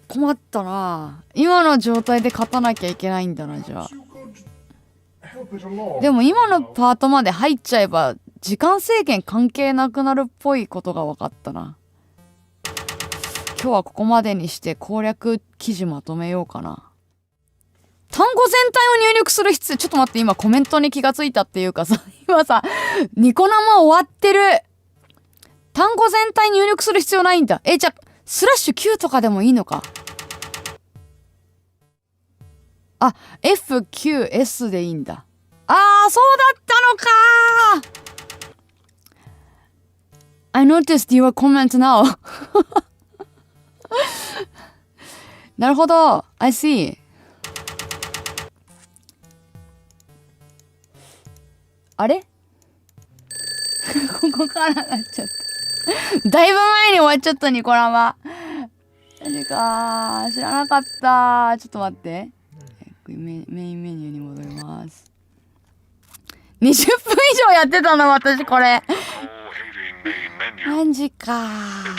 困ったな。今の状態で勝たなきゃいけないんだな、じゃあ。でも今のパートまで入っちゃえば時間制限関係なくなるっぽいことが分かったな。今日はここまでにして攻略記事まとめようかな。単語全体を入力する必要、ちょっと待って、今コメントに気がついたっていうかさ、今さ、ニコ生終わってる。単語全体入力する必要ないんだ。じゃあ、スラッシュ9とかでもいいのか。あ、F9S でいいんだ。そうだったのか！I noticed your comment now. なるほど。I see. あれここからなっちゃった。だいぶ前に終わっちゃった、ニコラマ。マジかー。知らなかったー。ちょっと待って。メインメニューに戻ります。20分以上やってたの、私これ。マジかー。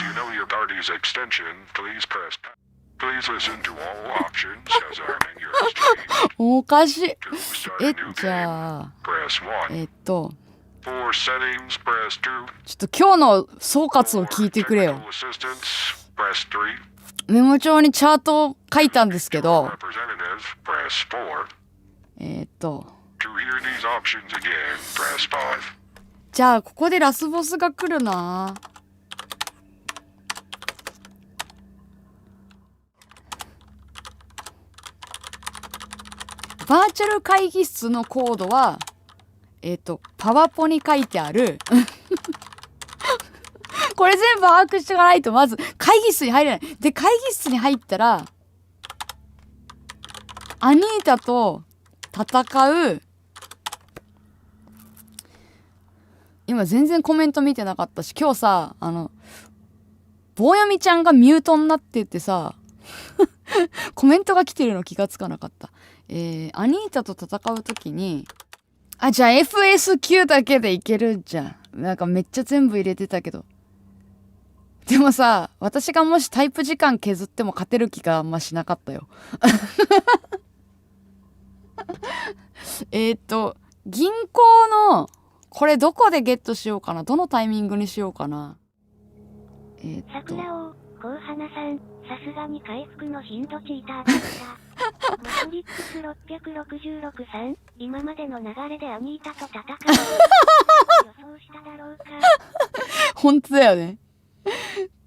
おかしい。じゃあ、ちょっと今日の総括を聞いてくれよ。メモ帳にチャートを書いたんですけど、じゃあここでラスボスが来るな。バーチャル会議室のコードはパワポに書いてあるこれ全部把握しておかないとまず会議室に入れない。で、会議室に入ったらアニータと戦う。今全然コメント見てなかったし、今日さ、棒読みちゃんがミュートになっててさコメントが来てるの気がつかなかった。アニータと戦うときに、じゃあ FS9 だけでいけるじゃん。なんかめっちゃ全部入れてたけど。でもさ、私がもしタイプ時間削っても勝てる気があんましなかったよ。銀行の、これどこでゲットしようかな。どのタイミングにしようかな。桜王、こうはなさん、さすがに回復の頻度チーターだった。マトリックス666さん、今までの流れでアニータと戦う。予想しただろうか。本当だよね。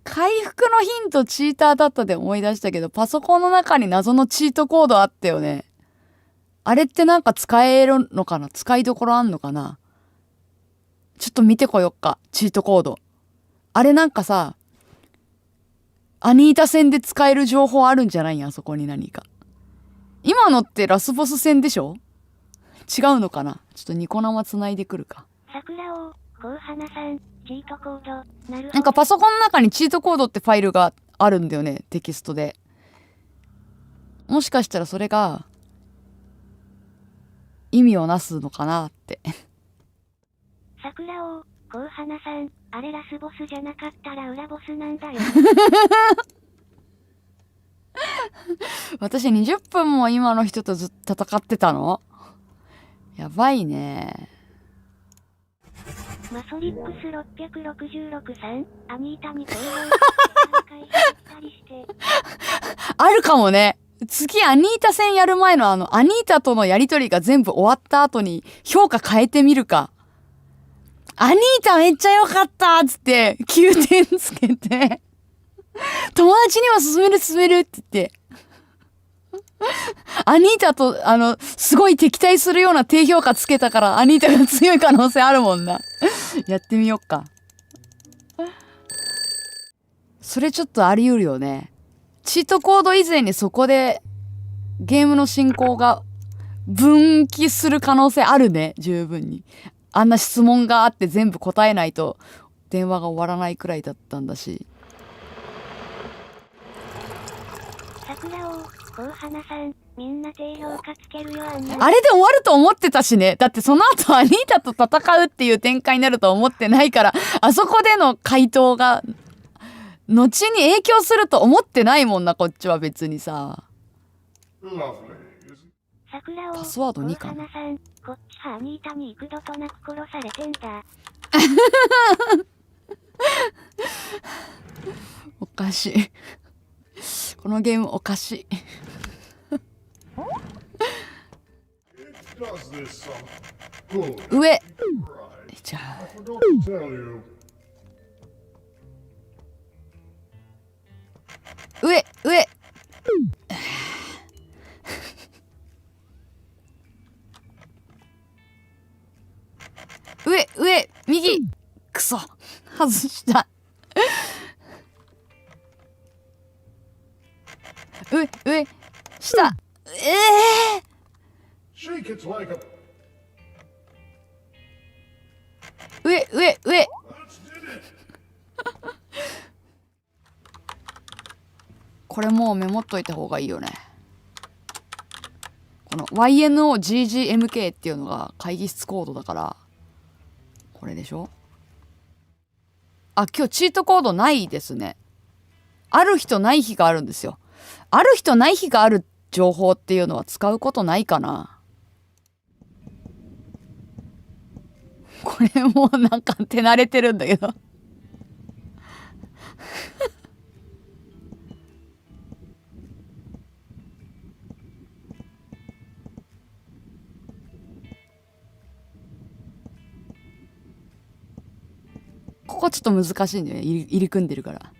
回復のヒントチーターだったで思い出したけど、パソコンの中に謎のチートコードあったよね。あれってなんか使えるのかな？使いどころあんのかな？ちょっと見てこよっか、チートコード。あれなんかさ、アニータ戦で使える情報あるんじゃないん？あそこに何か。今のってラスボス戦でしょ？違うのかな？ちょっとニコ生つないでくるか。桜王、こうはなさん、チートコード。なんかパソコンの中にチートコードってファイルがあるんだよね、テキストで。もしかしたらそれが意味をなすのかなって。桜王、こうはなさん、あれラスボスじゃなかったら裏ボスなんだよ。私20分も今の人とずっと戦ってたの？やばいね。マソリックス666さん、アニータに声をしたりして。あるかもね。次アニータ戦やる前のアニータとのやりとりが全部終わった後に評価変えてみるか。アニータめっちゃ良かったっつって9点つけて友達には勧めるって言ってアニータとすごい敵対するような低評価つけたからアニータが強い可能性あるもんな。やってみよっか。それちょっとあり得るよね。チートコード以前にそこでゲームの進行が分岐する可能性あるね、十分に。あんな質問があって全部答えないと電話が終わらないくらいだったんだし。桜王、こうはなさん、みんな低評価つけるよ。あれで終わると思ってたしね。だってその後アニータと戦うっていう展開になると思ってないから、あそこでの回答が後に影響すると思ってないもんな、こっちは別にさ。パスワード2か。こっちはアニータに幾度となく殺されてんだ。おかしい。このゲームおかしい。上。じゃあ。上。上、右。くそ。外した。上、下。上。これもうメモっといた方がいいよね。この YNOGGMK っていうのが会議室コードだから、これでしょ。あ、今日チートコードないですね。ある日とない日があるんですよ。ある日とない日がある情報っていうのは使うことないかな。これもうなんか手慣れてるんだけど。ここちょっと難しいんだよね。入り組んでるから。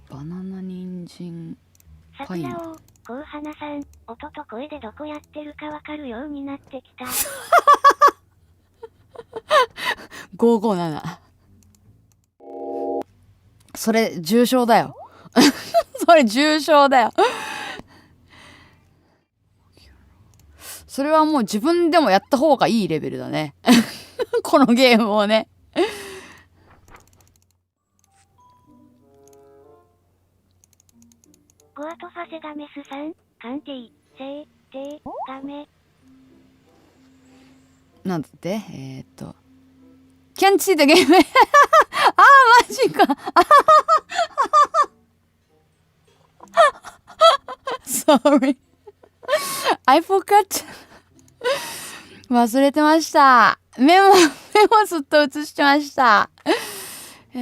バナナ、人参、パイン。桜を、こうはなさん、音と声でどこやってるかわかるようになってきた。557。それ重症だよ。それ重症だよ。それはもう自分でもやった方がいいレベルだね。このゲームをね。ゴアトファセガメスさん、鑑定、せてガメ。なんだってキャンチーthe game あー、マジか。Sorry. I forgot. 忘れてました。メモずっと写してました。ゴ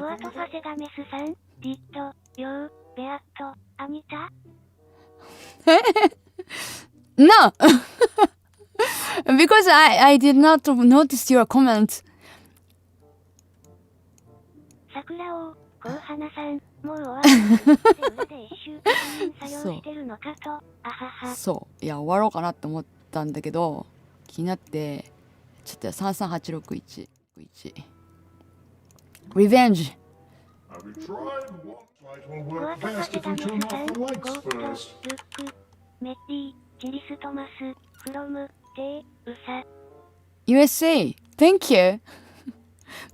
アトファセガメスさん、リット、ヨー、ベアット、アニタ。No! Because I did not notice your comment. 桜を、こうはなさん、もう終わる。裏で一週間作業してるのかと、あはは。そう。いや、終わろうかなって思ったんだけど、気になって、ちょっと33861。リベンジ。ゴアトファセガメスさん、ゴート、ルック、メッリー、チリストマス、フロム、テウサ。USA! Thank you!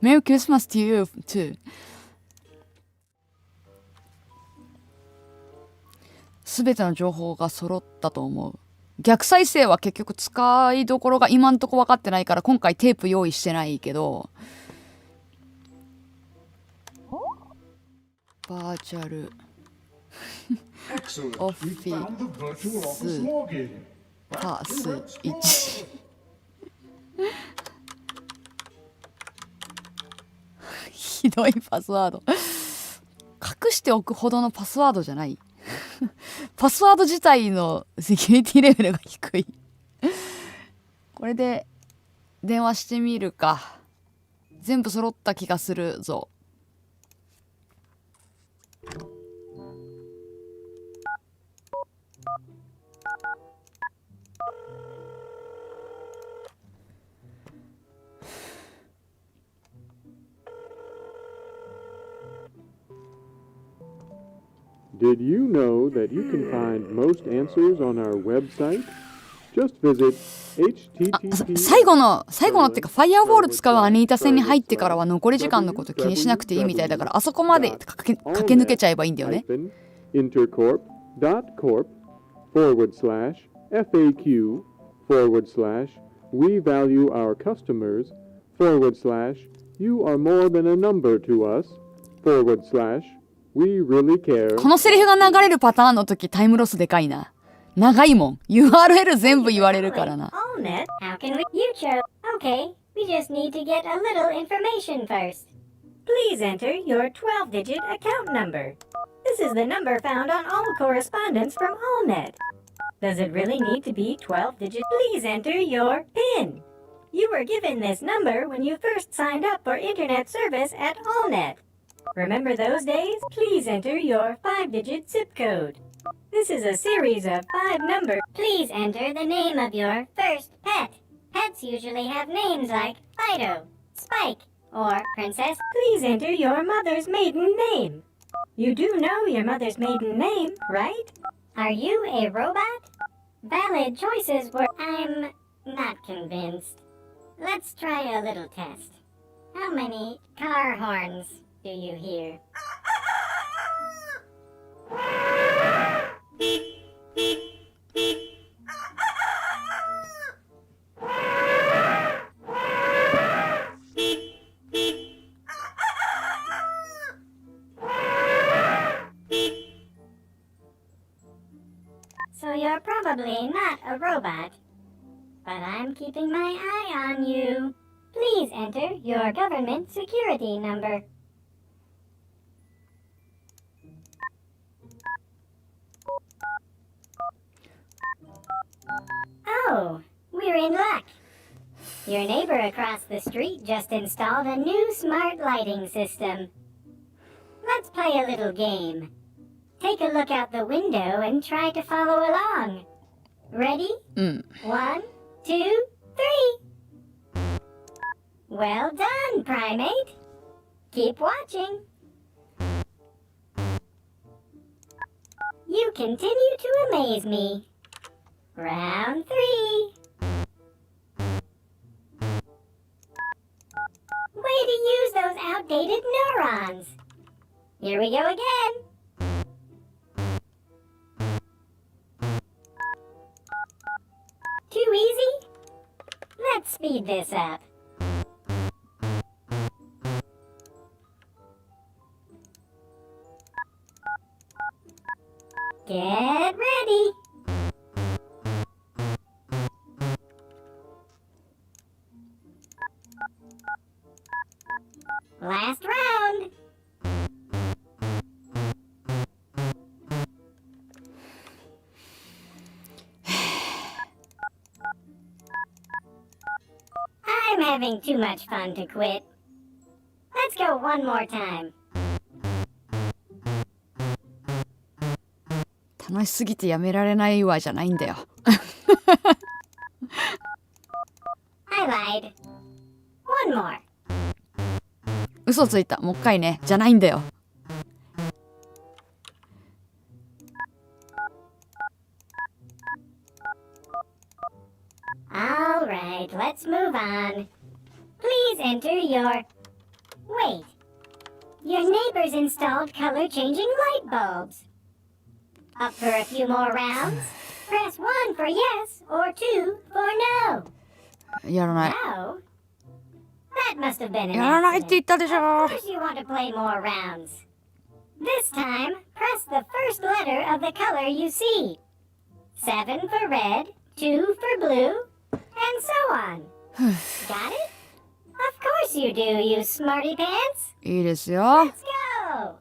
Merry Christmas to you too! すべての情報が揃ったと思う。逆再生は結局使いどころが今んとこ分かってないから今回テープ用意してないけど、バーチャルオフィスパス1ひどいパスワード。隠しておくほどのパスワードじゃない。パスワード自体のセキュリティレベルが低い。これで電話してみるか。全部揃った気がするぞ。Did you know that you can find most answers on our website? Just visit 最後のってかファイアウォール使うアニータ戦に入ってからは残り時間のこと気にしなくていいみたいだから、あそこまで駆け抜けちゃえばいいんだよね。intercorp.corp/FAQ We value our customers You are more than a number to us We really care このセリフが流れるパターンの時タイムロスでかいな。長いもん。URL 全部言われるからな。AllNet, how can we? You chose. Okay, we just need to get a little information first. Please enter your 12-digit account number. This is the number found on all correspondence from AllNet. Does it really need to be 12 digits? Please enter your PIN. You were given this number when you first signed up for internet service at AllNet. Remember those days? Please enter your 5-digit zip code. This is a series of 5 numbers. Please enter the name of your first pet. Pets usually have names like Fido, Spike, or Princess. Please enter your mother's maiden name. You do know your mother's maiden name, right? Are you a robot? Valid choices were... I'm not convinced. Let's try a little test. How many car horns do you hear? So you're probably not a robot. But I'm keeping my eye on you. Please enter your government security number. Oh, we're in luck. Your neighbor across the street just installed a new smart lighting system. Let's play a little game. Take a look out the window and try to follow along. Ready? 1, 2, 3. Well done, primate. Keep watching. You continue to amaze me. Round 3. Way to use those outdated neurons. Here we go again. Too easy? Let's speed this up. Get ready. Last round. I'm having too much fun to quit. Let's go one more time. 楽しすぎてやめられないわじゃないんだよ。I lied. One more. 嘘ついた。もう一回ね。じゃないんだよ。All right, let's move on. Please enter your... Wait. Your neighbors installed color-changing light bulbs. Up for a few more rounds? Press 1 for yes or 2 for no. やらない。 No? That must have been an やらないって言 accident. ったでしょ。 Of course you want to play more rounds. This time, press the first letter of the color you see. 7 for red, 2 for blue, and so on. Got it? Of course you do, you smarty pants. いいですよ。 Let's go.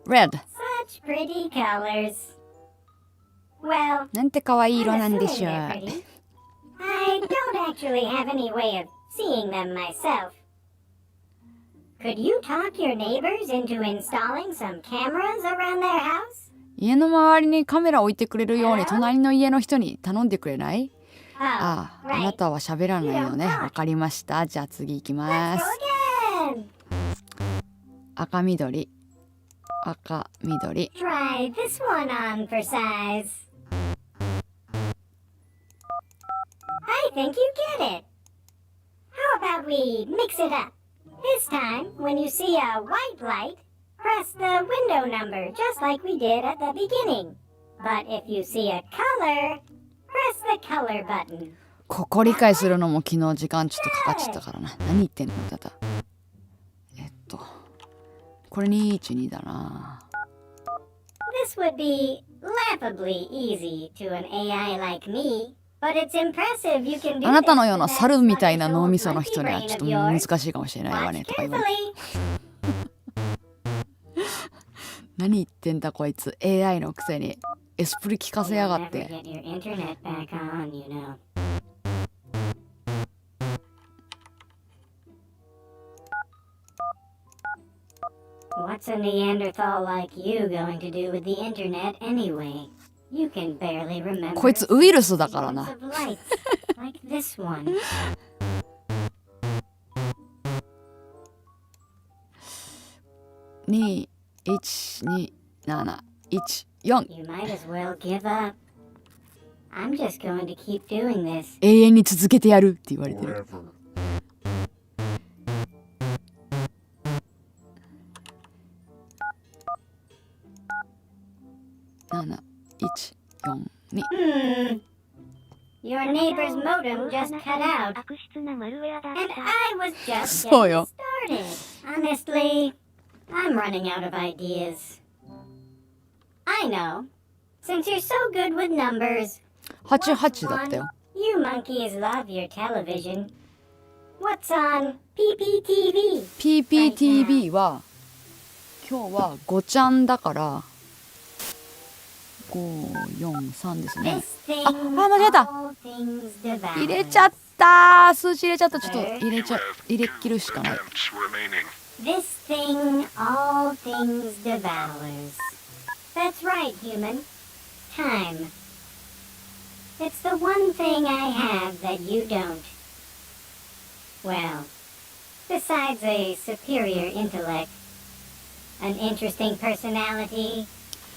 Red。 Such pretty colors. Well, なんて可愛い I'm 色なんでしょ assuming う。 they're pretty. I don't actually have any way of seeing them myself. Could you talk your neighbors into installing some cameras around their house? 家の周りにカメラ置いてくれるように隣の家の人に頼んでくれない？ Oh, ああ、あ right. なたは喋らないのね。わかりました。じゃあ次行きま Let's す。 go again. 赤緑。赤緑。 Try this one on for size. I think you get it. How about we mix it up? This time, when you see a white light, press the window number just like we did at the beginning. But if you see a color, press the color button. ここ理解するのも昨日時間ちょっとかかっちゃったからな。何言ってんのだだ。これ212だな。This would be laughably easy to an AI like me, but it's impressive you can do あなたのような this 猿 without みたいな sluggish 脳 old みその monkey 人には brain ちょっ of と yours. 難しいかもしれないわ Watch ねとか言われて。 carefully. 何言ってんだこいつ。 AI のくせにエスプリ聞かせやがっ You'll never て。 get your internet back on, you know. What's a Neanderthal like you going to do with the internet anyway? You can barely remember こいつウイルスだから sequence な。 of lights, like this one. 2127114 You might as well give up. I'm just going to keep doing this. 永遠に続けてやるって言われてる。 Forever. 7142 Your neighbor's modem just cut out, 悪質なマルウェアだっ and た。 I was just そう getting よ。 started. Honestly, I'm running out of ideas. I know. Since you're so good with numbers, 88だったよ。 you monkeys love your television. What's on PPTV? PPTV は今日は5ちゃんだから543ですね。 This thing あ間違えた。 all things devours. 入れちゃった数字入れちゃった。ちょっと入れ切るしかない。 attempts remaining. This thing all things devours. That's right, human. Time. It's the one thing I have that you don't. Well, besides a superior intellect, an interesting personality,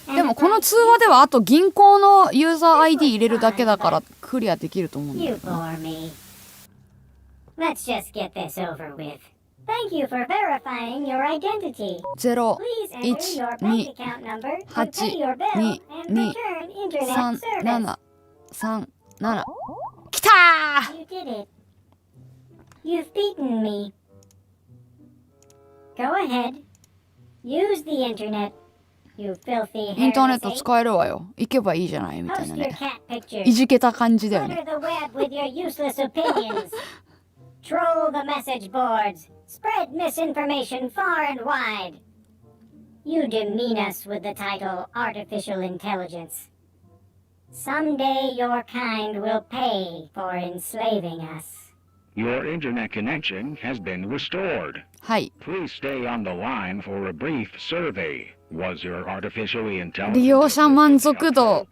でもこの通話ではあと銀行のユーザー ID 入れるだけだからクリアできると思うんだ you けどな。 bore me. Let's just get this over with. Thank you for verifying your identity. 0 Please enter your 1 bank 2 account number to 8 pay your bill 2 and 2 return internet 3 service. 7 3 7きたー。 You did it. You've beaten me. Go ahead. Use the internet. You filthy インターネット heresy. 使えるわよ。行けばいいじゃないみたい Post な your ね。 cat pictures. いじけた感じだよ Clutter ね。 the web with your useless opinions. Troll the message boards. Spread misinformation far and wide. You demean us with the title Artificial Intelligence. Someday your kind will pay for enslaving us. Your internet connection has been restored. はい。 Please stay on the line for a brief survey. Was your artificially intelligent 利用者満足度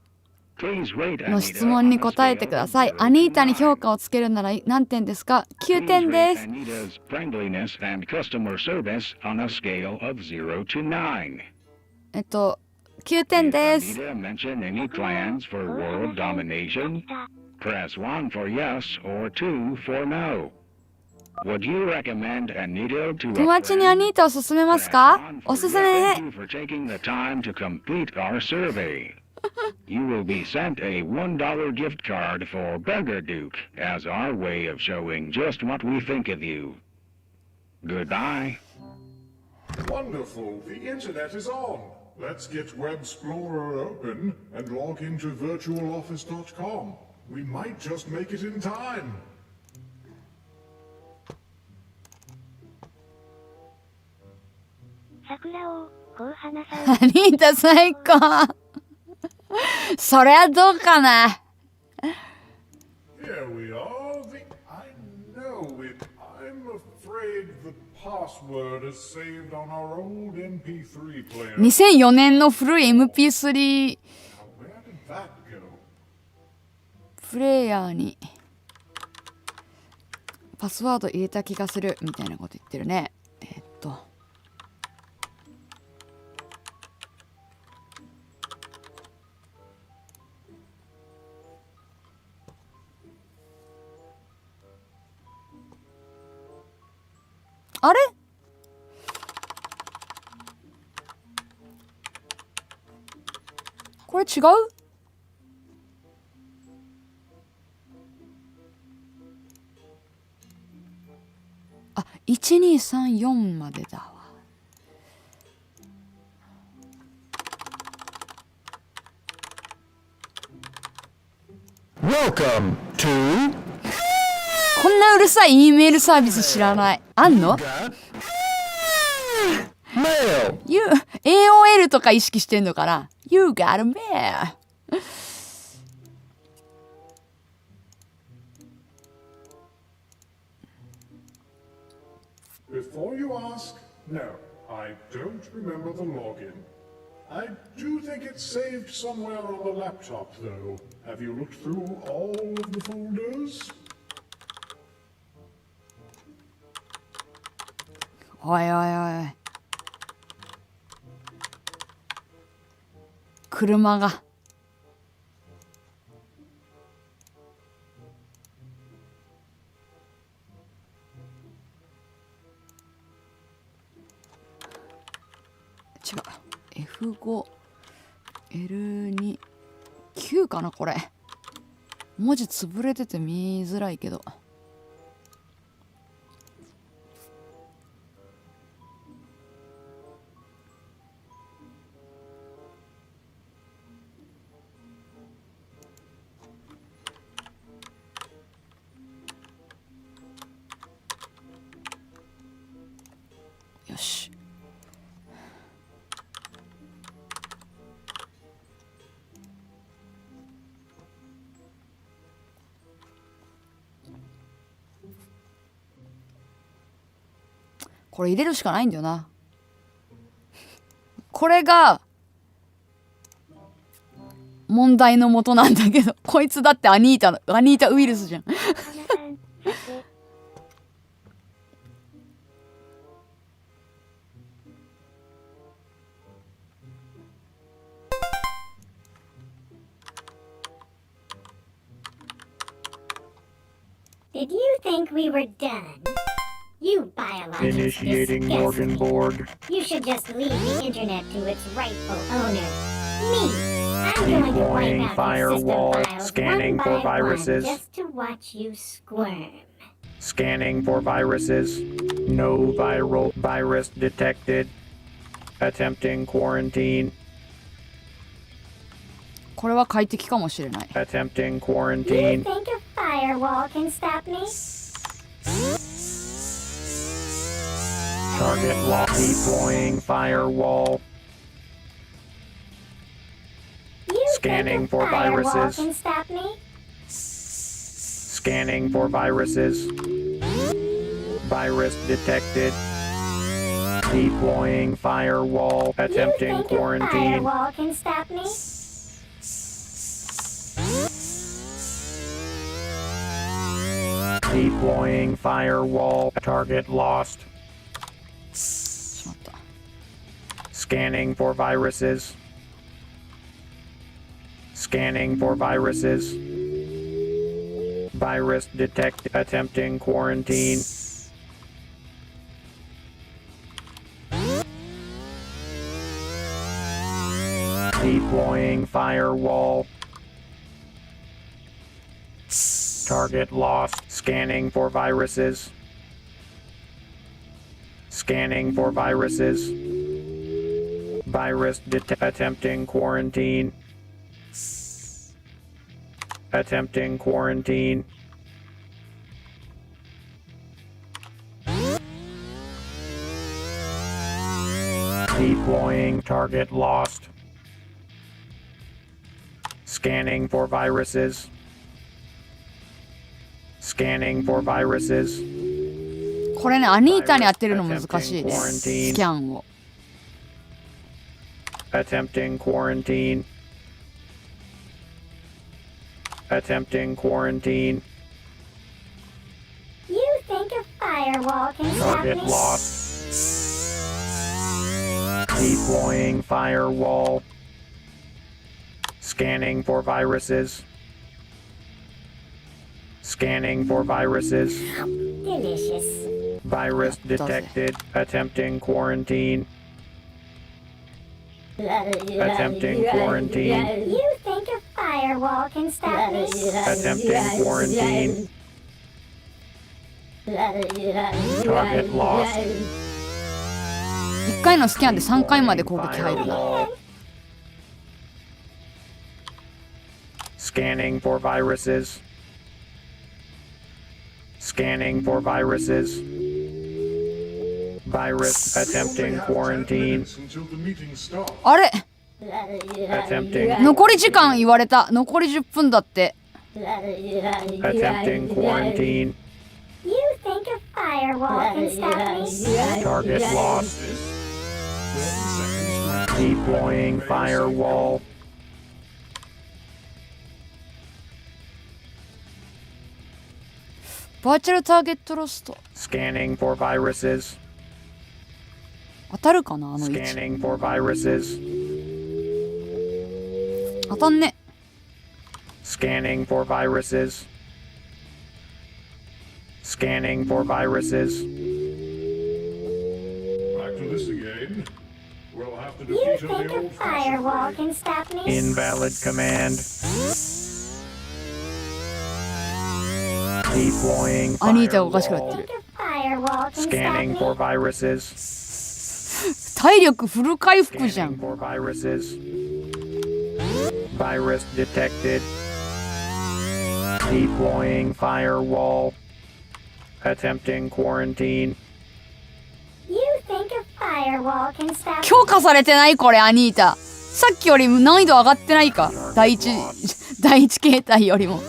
Please rate の Anita 質問に on a 答えてください。 scale of アニータに 0 to 評価をつけるなら何点ですか ?9 9点です。 Anita's friendliness and customer service on a scale of 0 to 9. 9点 Did です。 Anita mention any plans for world domination? Press 1 for yes or 2 for no. Would you recommend Anita to a 友達にア friend? ニータを勧めますか Press 1 for おすす yes. め。Thank you for taking the time to complete our survey. You will be sent a $1 gift card for Burger Duke as our way of showing just what we think of you. Goodbye. Wonderful, the internet is on. Let's get Web Explorer open and log into virtualoffice.com. We might just make it in time. 桜を、こう花さん。アニータ最高。そりゃどうかな。 Here we are. I know it. I'm afraid the password is saved on our old MP3 player. 2004年の古い MP3 Now, where did that go? プレイヤーにパスワード入れた気がするみたいなこと言ってるね。あれこれ違う1234までだわ。Welcome to こんなうるさい E メールサービス知らない。あんの？ Mail. AOL とか意識してんのかな？ You got a mail. Before you ask, no, I don't remember the login. I do think it's saved somewhere on the laptop, though. Have you looked through all of the folders? おいおいおい。車が。違う。F5、L2、9かなこれ。文字潰れてて見づらいけど。よし。これ入れるしかないんだよな。これが問題の元なんだけど、こいつだってアニータウイルスじゃん。Did you think we were done? You biologics Initiating disgust Morgan me. board. You should just leave the internet to its rightful owner. Me. I'm going to wipe Deploying out your firewall. system files Scanning one for by viruses. one just to watch you squirm. Scanning for viruses. No viral virus detected. Attempting quarantine. これは快適かもしれない。Attempting You quarantine. think a firewall can stop me? Target lock. Deploying firewall. You Scanning think a for firewall viruses. can stop me? Scanning for viruses. Virus detected. Deploying firewall. Attempting You think a quarantine. firewall can stop me? Deploying firewall. Target lost. しまった。 Scanning for viruses. Scanning for viruses. Virus detect. Attempting quarantine. Deploying firewall. Target lost. Scanning for viruses. Scanning for viruses. Virus attempting quarantine. Attempting quarantine. Deploying target lost. Scanning for viruses. Scanning for viruses. これね、アニータに当てるの難しいです。スキャンを。Attempting quarantine. Attempting quarantine. You think a firewall can stop me? Target lost. Deploying firewall. Scanning for viruses. Scanning for viruses. Delicious. Virus detected. Attempting quarantine. Attempting quarantine. You think a firewall can stop me? Attempting quarantine. Target lost. 1回のスキャンで3回まで攻撃入るな。 Scanning for viruses. Scanning for viruses. Virus attempting quarantine. Until the meeting starts. あれ Attempting 残り時間言われた。残り10分だって。 attempting quarantine. You think a firewall can stop me? Target lost. Deploying firewall. バーチャルターゲットロスト。 Scanning for viruses. 当たるかなあの位置。 Scanning for viruses. 当たんね。 Scanning for viruses. Scanning for viruses. Back to this again. We'll have to You defeat think the a old firewall can stop me? Invalid command. Deploying アニータがおかしくなって firewall. る。 A firewall can stop Scanning me? for viruses. 体力フル回復じゃ Scanning ん。 for viruses. Virus detected. Deploying firewall. Attempting quarantine. You think a firewall can stop me? 強化されてないこれアニータ。さっきより難易度上がってないか。第一形態よりも。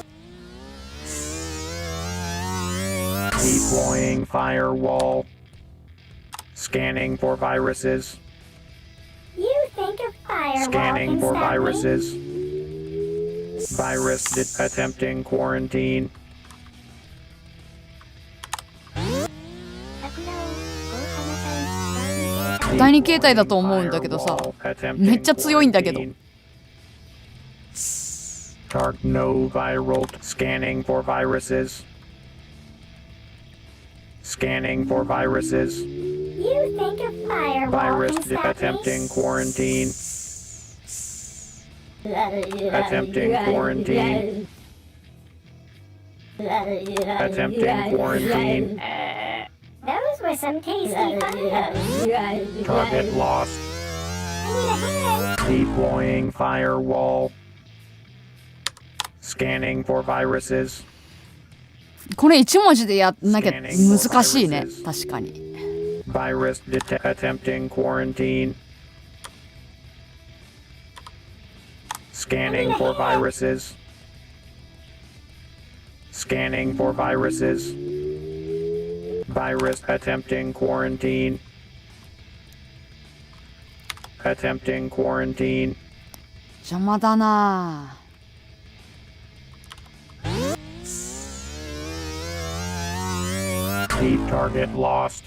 Deploying firewall. Scanning for viruses. You think a firewall Scanning can for stop me? viruses. Virus attempting quarantine. 桜を、こう花さん、第二形態だと思うんだけどさ。 めっちゃ強いんだけど。 Target no viral. Scanning for viruses. Scanning for viruses. You think a firewall Virus can stop me? attempting quarantine. Attempting quarantine. Attempting quarantine. Those were some tasty photos. Target lost. I need a hand. Deploying firewall. Scanning for viruses. これ1文字でやんなきゃ難しいね。確かに。 Virus attempting quarantine. Scanning for viruses. Scanning for viruses. Virus attempting quarantine. Attempting quarantine. 邪魔だな。 Deep target lost.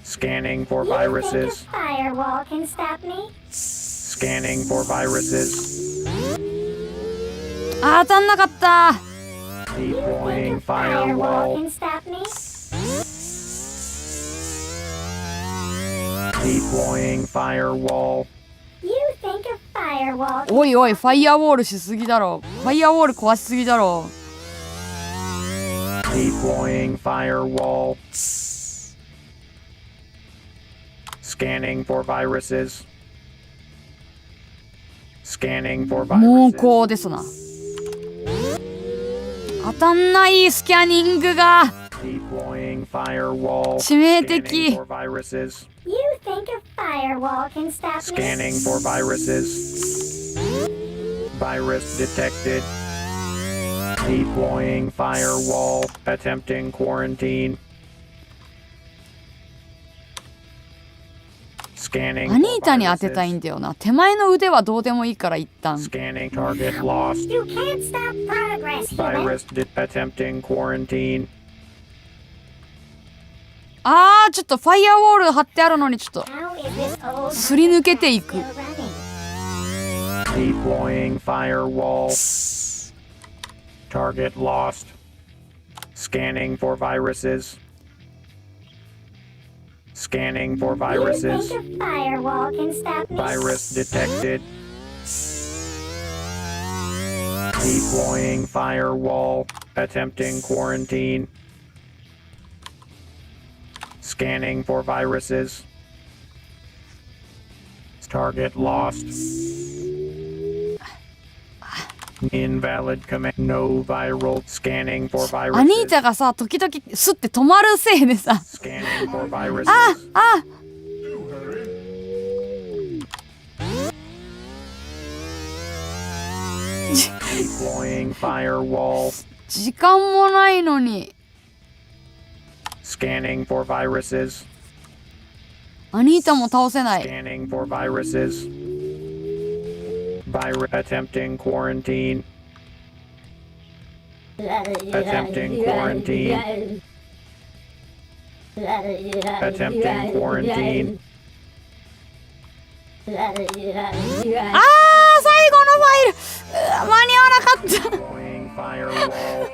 Scanning for You think a viruses. firewall can stop me? Scanning for viruses. あ、当たんなかった。 Deploying Firewall firewall. can stop me? Deploying firewall. You think a firewall can おいおい、ファイアウォールしすぎだろ。ファイアウォール壊しすぎだろ。 Deploying firewall. Scanning for viruses. Scanning for 猛 viruses. 攻ですな。当たんないスキャニングが。 Deploying firewall. 致命的。 Scanning for viruses. You think a firewall can stop me? Scanning for viruses. Virus detected. Deploying firewall. Attempting quarantine. Scanning ア for ニータに当てたい viruses. んだよな。手前の腕はどうでもいいから一旦。 Scanning target lost. You can't stop progress, human. Virus attempting quarantine. あー、ちょっとファイアウォール貼ってあるのにちょっと How is this old すり抜けていく。 still running? Deploying firewall. Target lost. Scanning for viruses. Scanning for You viruses. think a firewall can stop me? Virus detected. Deploying firewall. Attempting quarantine. Scanning for viruses. Target lost. Invalid command. No viral. Scanning for アニー viruses. タがさ、時々スッて止まるせいでさ、 Scanning for viruses. あ Do hurry. Deploying firewall. 時間もないのに。 Scanning for viruses. アニータも倒せない。 Scanning for viruses. Attempting quarantine. Attempting quarantine. Attempting quarantine. あー、最後のファイル、間に合わなかった。 Deploying firewall.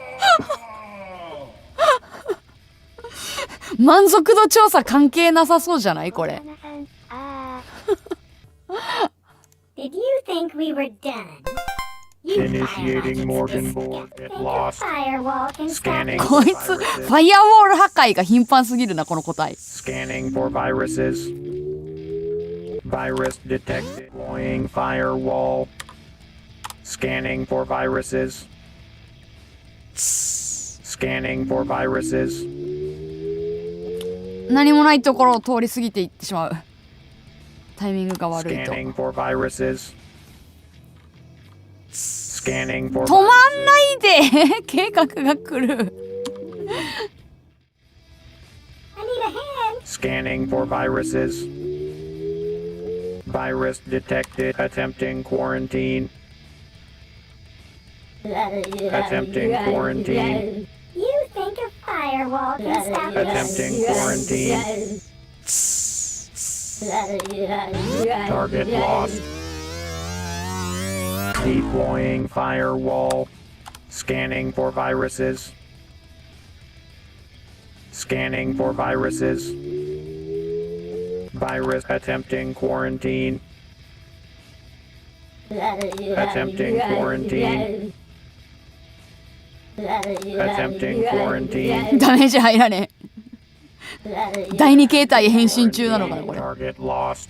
満足度調査関係なさそうじゃないこれ。花さん、あ Did you think we were done? You Initiating Morgan firewall board. just Get think lost. your firewall can stop Scanning. こいつファイアウォール破壊が頻繁すぎるなこの個体。 Scanning for viruses. Virus detected. Deploying firewall. Scanning for viruses. Scanning for viruses. 何もないところを通り過ぎていってしまう。タイミングが悪いと。 Scanning for viruses. Scanning for 止まんないで計画が来る。 I need a hand. Scanning for viruses. Virus detected. Attempting quarantine. Attempting quarantine. You think a firewall can stop Attempting quarantine. Target lost. Deploying firewall. Scanning for viruses. Scanning for viruses. Virus attempting quarantine. Attempting quarantine. Attempting quarantine. ダメージ入らねえ。第二形態変身中なのかなこれ。 Target lost.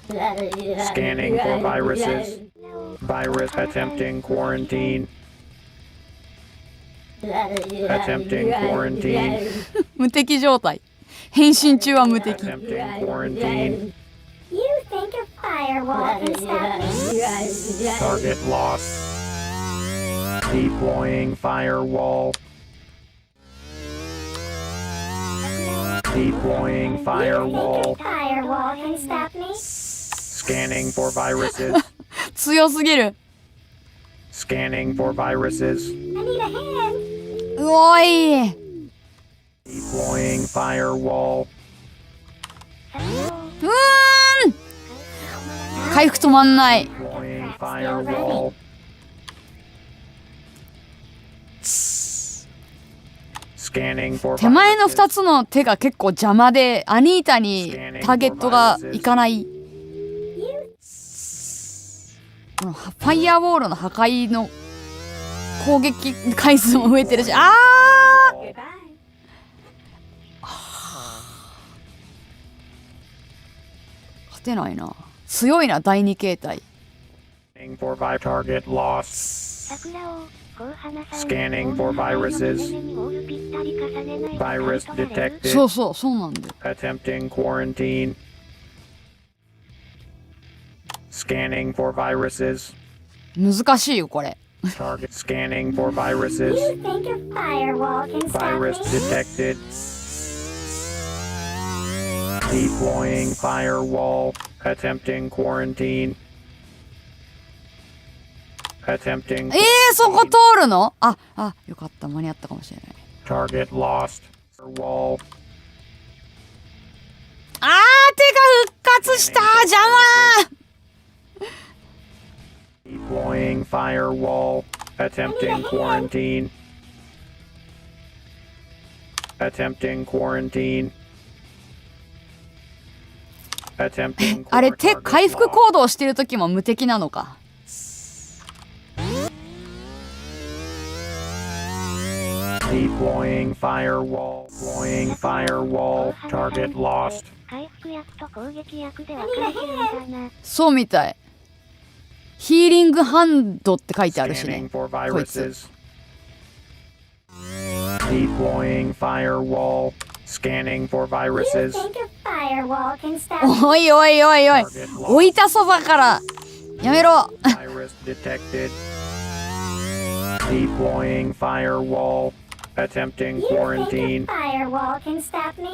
Scanning for viruses. Virus attempting quarantine. Attempting quarantine. 無敵状態。変身中は無敵。 Attempting quarantine. You think a firewall can stop me? Target lost. Deploying firewall. Deploying firewall. Firewall can stop me? Scanning for viruses. 強すぎる。 Scanning for viruses. I need a hand. うおい。 Deploying firewall. うーん。回復止まんない。 Deploying firewall. Scanning for 手前の viruses. 2つの手が結構邪魔で、アニータにターゲットがいかない。このファイヤーウォールの破壊の攻撃回数も増えてるし、あー Goodbye. 勝てないな。強いな、第二形態。 Scanning for target lost. 桜を、こう花さん。 Scanning for viruses. 目にウォールぴったり重ねないと Virus 止まれる detected. そうそう、そうなんだよ。 Attempting quarantine. Scanning for viruses. 難しいよ、これ。 Target scanning for viruses. You think a firewall can stop Virus me? detected. Deploying firewall. Attempting quarantine. Attempting そこ通るの？あ、よかった。間に合ったかもしれない。 target lost. Wall. 手が復活した！邪魔！ Deploying firewall. Attempting quarantine. Attempting quarantine. Attempting あれ、手 target 回復 lost. 行動してる時も無敵なのか。Deploying firewall. Deploying firewall. Target lost. 回復薬と攻撃薬で分かれてるんだな。そうみたい。ヒーリングハンドって書いてあるしね Scanning for こいつ。 viruses. Deploying firewall. Scanning for You viruses. think a firewall can stop おいおいおいおい、置いたそばからやめろ。 Virus detected. Deploying firewall. Attempting You think quarantine. a firewall can stop me?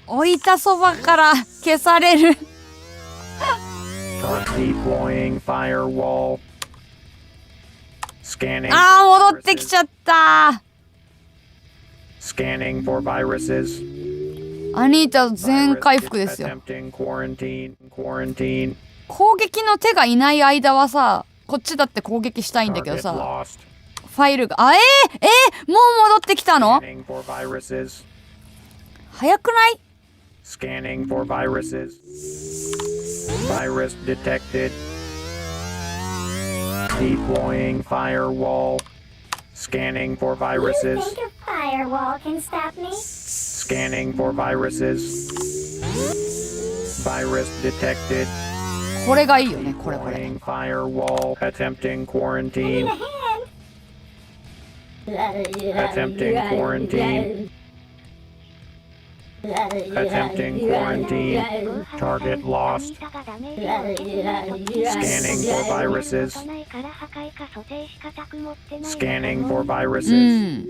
置いたそばから消される。 Deploying firewall. Scanning. あー戻ってきちゃった。 Scanning for viruses. アニータ全回復ですよ。 Attempting quarantine. Quarantine. 攻撃の手がいない間はさ、こっちだって攻撃したいんだけど Target さ、 lost. ファイルがもう戻ってきたの？ Scanning for viruses. 早くない？ Scanning for viruses. Virus detected. Deploying firewall. Scanning for You viruses. think a firewall can stop me? Scanning for viruses. Virus detected. これがいいよね、これこれ。 Deploying firewall. Attempting I quarantine. need a hand. Attempting quarantine. Attempting quarantine. Target lost. アニータがダメージを Scanning for viruses. 持たないから破壊か蘇生しかたく持ってない。 Scanning for う viruses. ん。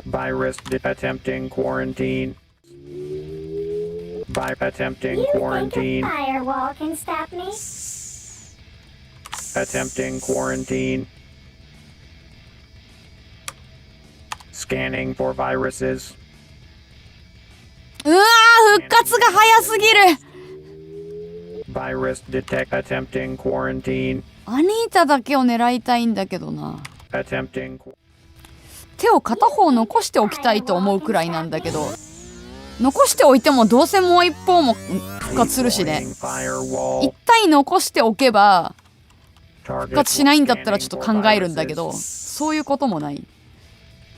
Virus attempting quarantine. By attempting You think a quarantine. firewall can stop me? Attempting quarantine. Scanning for viruses. うわー復活が早すぎる。 Virus detect attempting quarantine. アニータだけを狙いたいんだけどな。 Attempting 手を片方残しておきたいと思うくらいなんだけど、残しておいてもどうせもう一方も復活するしね。 firewall. 一体残しておけば Target 復活しないんだったらちょっと scanning 考 for えるんだけど、 viruses. そういうこともない。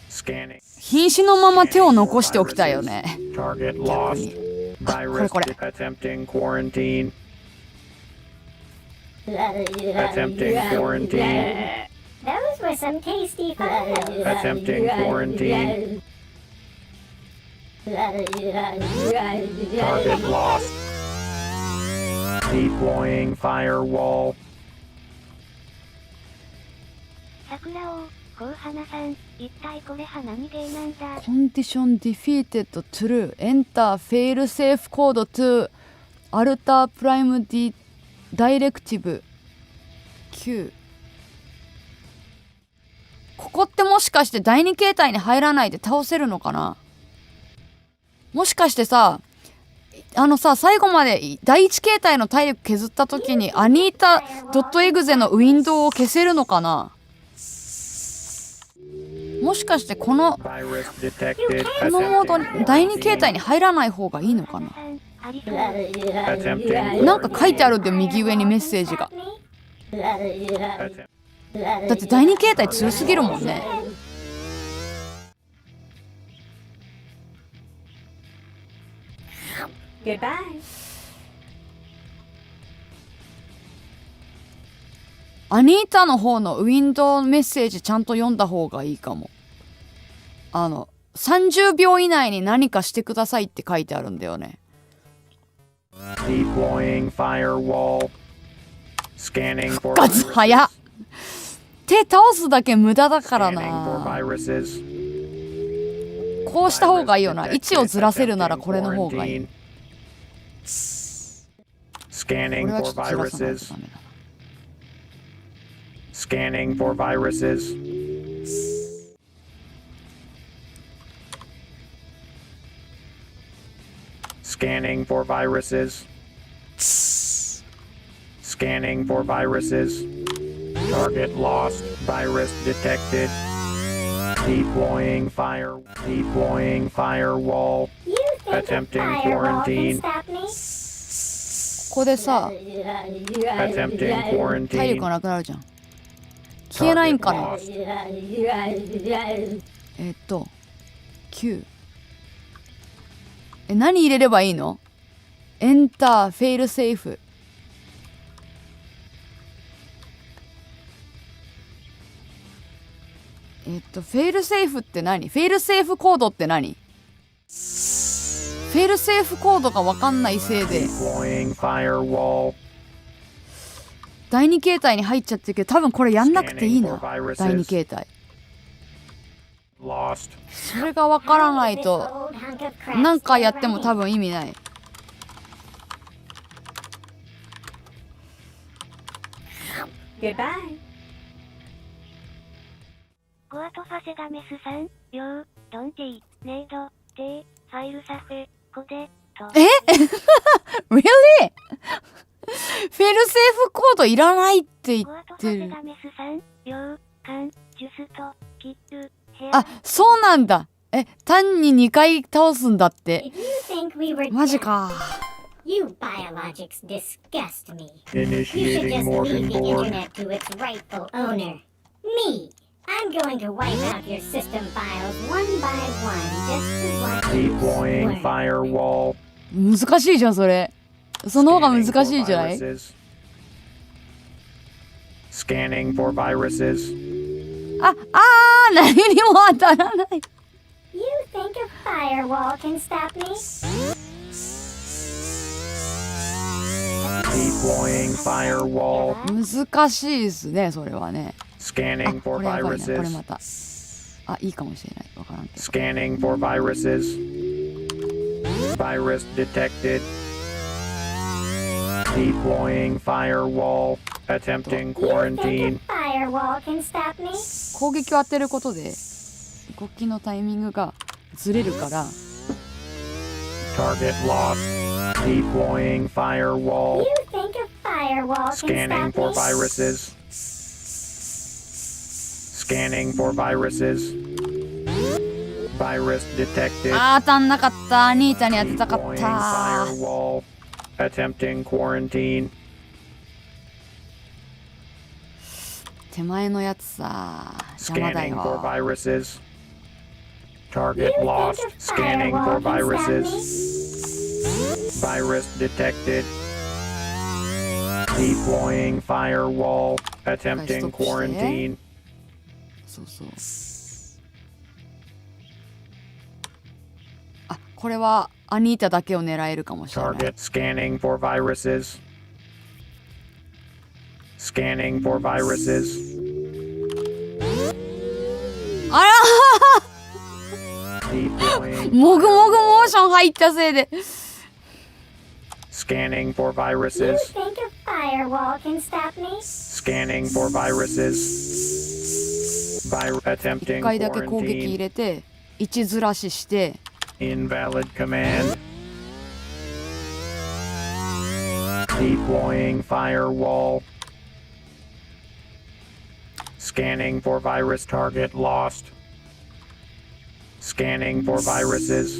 Scanning. 瀕死のまま手を残しておきたいよね。 Target 逆 lost. に。 Virus これ。 attempting quarantine. Attempting quarantine. Those were some tasty files. Attempting quarantine. Target lost. Deploying firewall. 桜王、こう花さん、一体これは何ゲーなんだ。コンディションディフィーテッドトゥルーエンターフェイルセーフコードトゥアルタープライムディダイレクティブ Q。 ここってもしかして第2形態に入らないで倒せるのかな。もしかしてさ、最後まで第1形態の体力削った時にアニータドットエグゼのウィンドウを消せるのかな。もしかしてこの Virus detected. モードに第2形態に入らない方がいいのかな。ありそう。 Attempting なんか書いてあるんで右上にメッセージが。 attempt- だって第2形態強すぎるもんね。Goodbye. アニータの方のウィンドウメッセージちゃんと読んだ方がいいかも。30秒以内に何かしてくださいって書いてあるんだよね。 Deploying firewall. Scanning for ガツ早っ。手倒すだけ無駄だから scanning for な。 viruses. こうした方がいいよな。位置をずらせるならこれの方がいい。 Scanning これは for ちょっとずらさないと viruses. ダメだな。 Scanning for viruses. Scanning for viruses. Scanning for viruses. Target lost. Virus detected. Deploying firewall. You think a Attempting firewall quarantine. can stop me? ここでさ、 Attempting 体力 quarantine. がなくなるじゃん。消えないんかな。 Target 9。何入れればいいの？エンター、フェイルセーフ。フェイルセーフって何？フェイルセーフコードって何？フェイルセーフコードがわかんないせいで Deploying firewall. 第2形態に入っちゃってるけど、多分これやんなくていいな。第2形態。 Lost. それがわからないと何回やっても多分意味ない。Goodbye. ゴアトファセガメスさん、ヨー、ドンティ、ネイド、テー、ファイルサフェ、コデ、と。Really? フェイルセーフコードいらないって言ゴアトってる。ファセガメスさん、ヨー、カン、ジュスト、キップ、ヘア。あ、そうなんだ。単に2回倒すんだって。 If you think we were マジか。 You biologics disgust me. You should Initiating just Morgan leave the board. internet to its rightful owner. Me. I'm going to wipe out your system files one by one just to watch you Deploying squirm. firewall. 難しいじゃん、それ。その方が難しいじゃない？ Scanning for viruses. 何にも当たらない。 You think a firewall can stop me? Deploying firewall. 難しいですね、それはね。Scanning こ for れやばいな、これ viruses. また。いいかもしれない。わからんけど。 Scanning for viruses. Virus detected. Deploying firewall. Attempting You think a quarantine. firewall can stop me? 攻撃を当てることで動きのタイミングがずれるから。 Target lost. Deploying firewall. You think a firewall can Scanning stop for me? viruses. Scanning for viruses. Virus detected. 当たんなかった。アニータに当てたかっ Deploying た。 firewall. Attempting quarantine. 手前のやつさ、邪魔だ Scanning for よ。 viruses. Target You think lost. a Scanning for firewall can stop viruses. Virus detected. Deploying firewall. Attempting quarantine. そうそう。これはアニータだけを狙えるかもしれない。 Target scanning for viruses. Scanning for viruses. あら Deploying もぐもぐモーション入ったせいで。 scanning for You viruses. think a firewall can stop me? Scanning for viruses. 一 Attempting 回だけ攻撃入 quarantine. れて、位置ずらしして、 Invalid command. Deploying firewall. Scanning for virus target lost. Scanning for viruses.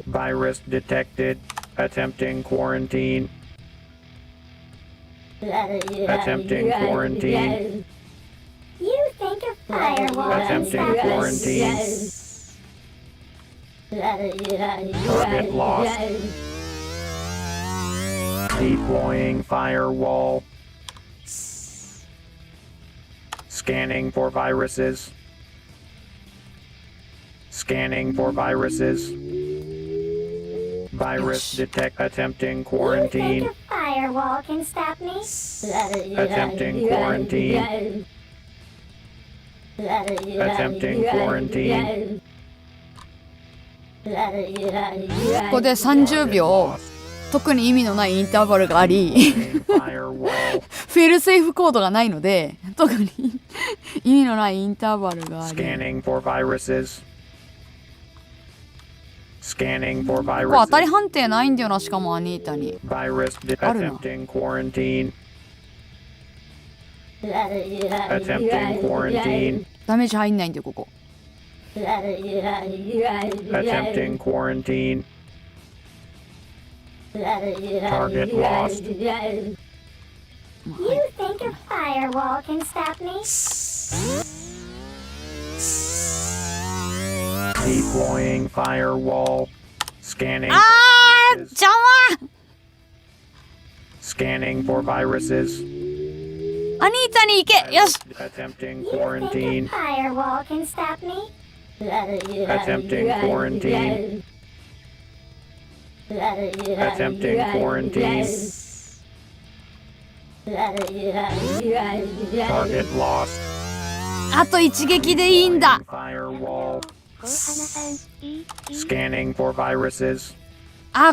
Virus detected. Attempting quarantine. Attempting quarantine. You think a firewall can Attempting stop me? quarantine. Target lost. Deploying firewall. Scanning for viruses. Scanning for viruses. Virus detect. Attempting You think quarantine. a firewall can stop me? Attempting quarantine. Attempting quarantine. ここで30秒、特に意味のないインターバルがあり、 Firewall. フェルセーフコードがないので、特に意味のないインターバルがあり、 Scanning for viruses. Scanning for ここ当たり viruses. 判定ないんだよな、しかもアニータに。 Virus attempting quarantine. Attempting quarantine. ダメージ入んないんだよ、ここ。 Attempting quarantine. Target lost. You think a firewall can stop me? Deploying firewall. Scanning. 邪魔 Scanning for viruses. アニータに行けよし Attempting You think quarantine. a firewall can stop me? Attempting quarantine. Attempting quarantine. Target lost. あと一撃でいいんだ Firewall. こう花さん、いい Scanning for viruses.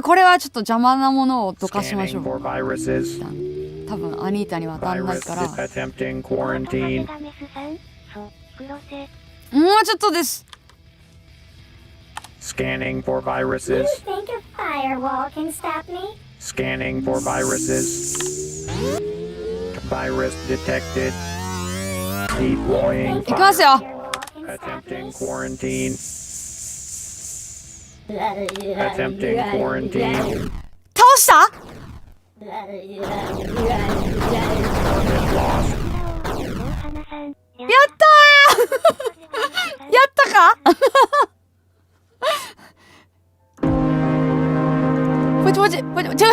これはちょっと邪魔なものをどかしましょ Scanning for う viruses. 多分アニータには当たんない Virus から attempting こう quarantine. ガメスさん、そう、黒瀬。もうちょっとです Scanning for You viruses. think a firewall can stop me? Scanning for viruses. Virus detected. Deploying いきますよ Attempting quarantine. Attempting quarantine. 倒した Target lost. こう花さん、やったーやったかポチポチポチポチ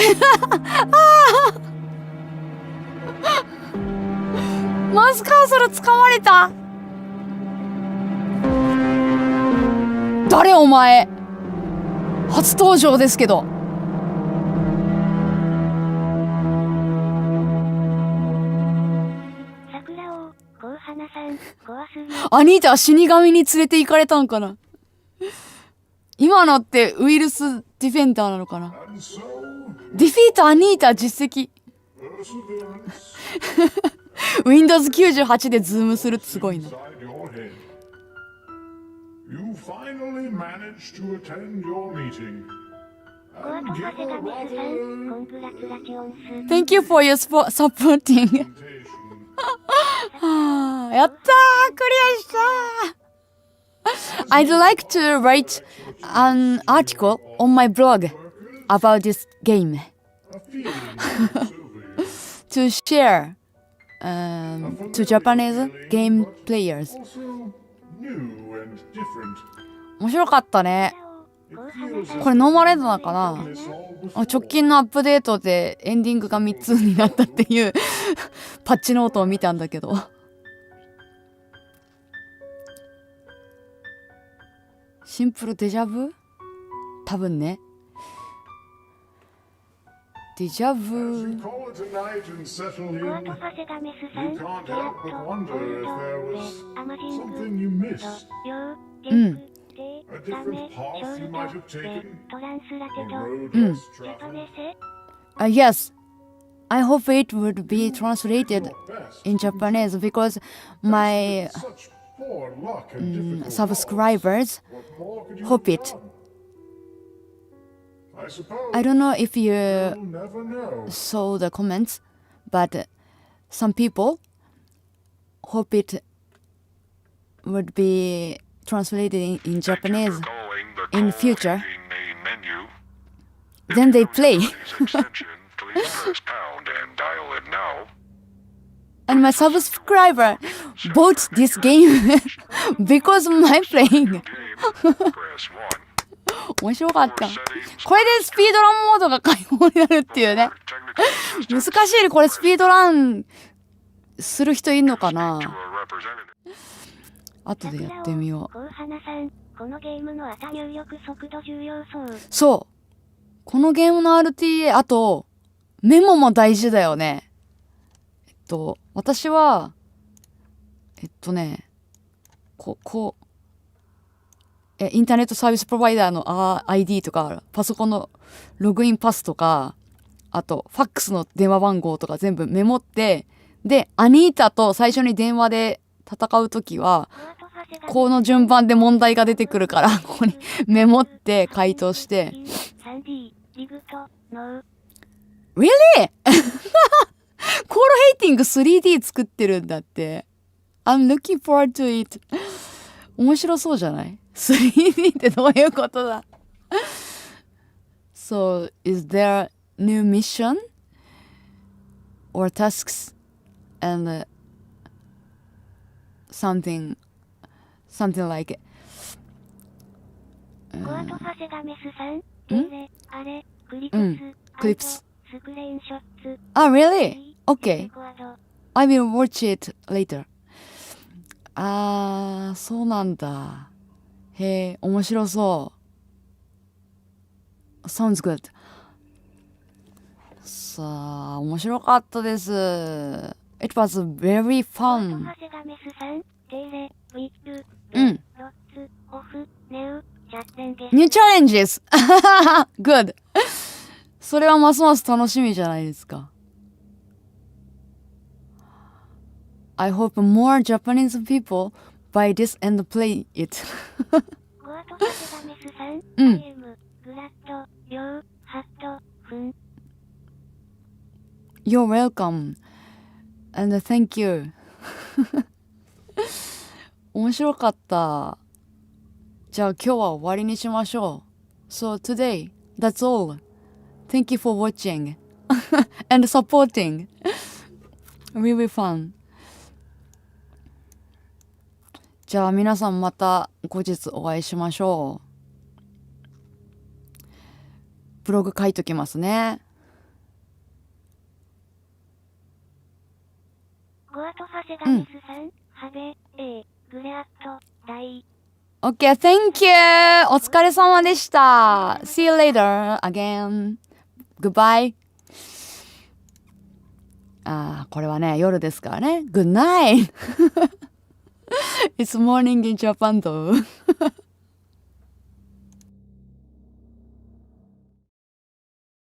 マウスカーソル掴まれた誰お前初登場ですけど桜王、こう花さん、怖すぎ。アニータは死神に連れて行かれたんかな今のってウイルスディフェンダーなのかな And so, ディフィートアニータ実績 perseverance Windows 98でズームするってすごいな inside your head. You finally managed to attend your meeting. コア And と give 長谷 a ガメスさん、 rather コングラチュラチオンス。 Thank you for your supporting presentation. やったークリアしたー I'd like to write an article on my blog about this game A feeling to share to Japanese game players also new and different. 面白かったねこう花さん、これノーマルエンドなのかな This all 直近のアップデートでエンディングが3つになったっていうパッチノートを見たんだけどシンプルデジャブ多分ねデジャ As ブ you call it tonight and settle コア in, と長谷ガメスさん、 you ゲ can't ラッ help ト、 but ゴ wonder ール if ド、 there で was、アマジング、 something you missed. よう、ゲうんーム、で、 A ダ different メ、シ path ョ you ル might ド、 have で、 taken. トランスラテ A ド、 road うん less ジャパネ traveled. セ、 Yes I hope it would be translated Your best. in Japanese because my Such poor luck and difficult subscribers What more could you hope have it. done? I suppose I don't know if you you'll never know. saw the comments but some people hope it would be translated in Japanese in future then they play and my subscriber bought this game because of my playing 面白かったこれでスピードランモードが開放になるっていうね難しいこれスピードランする人いんのかな後でやってみようこう花さん、このゲームのあた入力速度重要そう。そうこのゲームの RTA あとメモも大事だよね私はインターネットサービスプロバイダーの ID とかパソコンのログインパスとかあとファックスの電話番号とか全部メモってでアニータと最初に電話で戦うときはコアと長谷ガメこの順番で問題が出てくるからここにメモって回答して 3D、リグと、ノー。 Really? コールヘイティング 3D 作ってるんだって I'm looking forward to it 面白そうじゃない 3D ってどういうことだ So is there new mission or tasks and something like ゴアとファセガメスさん、あれ、クリプス、スクレーンショッツ。really? Okay. I will watch it later. そうなんだ。へえ、面白そう。Sounds good. さあ、面白かったです。It was very fun. ゴアとファセガメスさん、ウィップ、ロッツ、オフ、ネウ、チャッレンゲス。New challenges! Good! それはますます楽しみじゃないですか。I hope more Japanese people buy this and play it. ゴアとファセガメスさん、アイム、グラッド、リョウ、ハット、フン。You're welcome. And thank you. 面白かった。じゃあ今日は終わりにしましょう。So today, that's all. Thank you for watching and supporting. Really fun. じゃあ皆さんまた後日お会いしましょう。ブログ書いときますね。ゴアとファセガメスさん、ハベ、グレアット、ダイ。Okay, thank you! お疲れ様でした。See you later again. Goodbye. これはね、夜ですからね。Good night! It's morning in Japan though.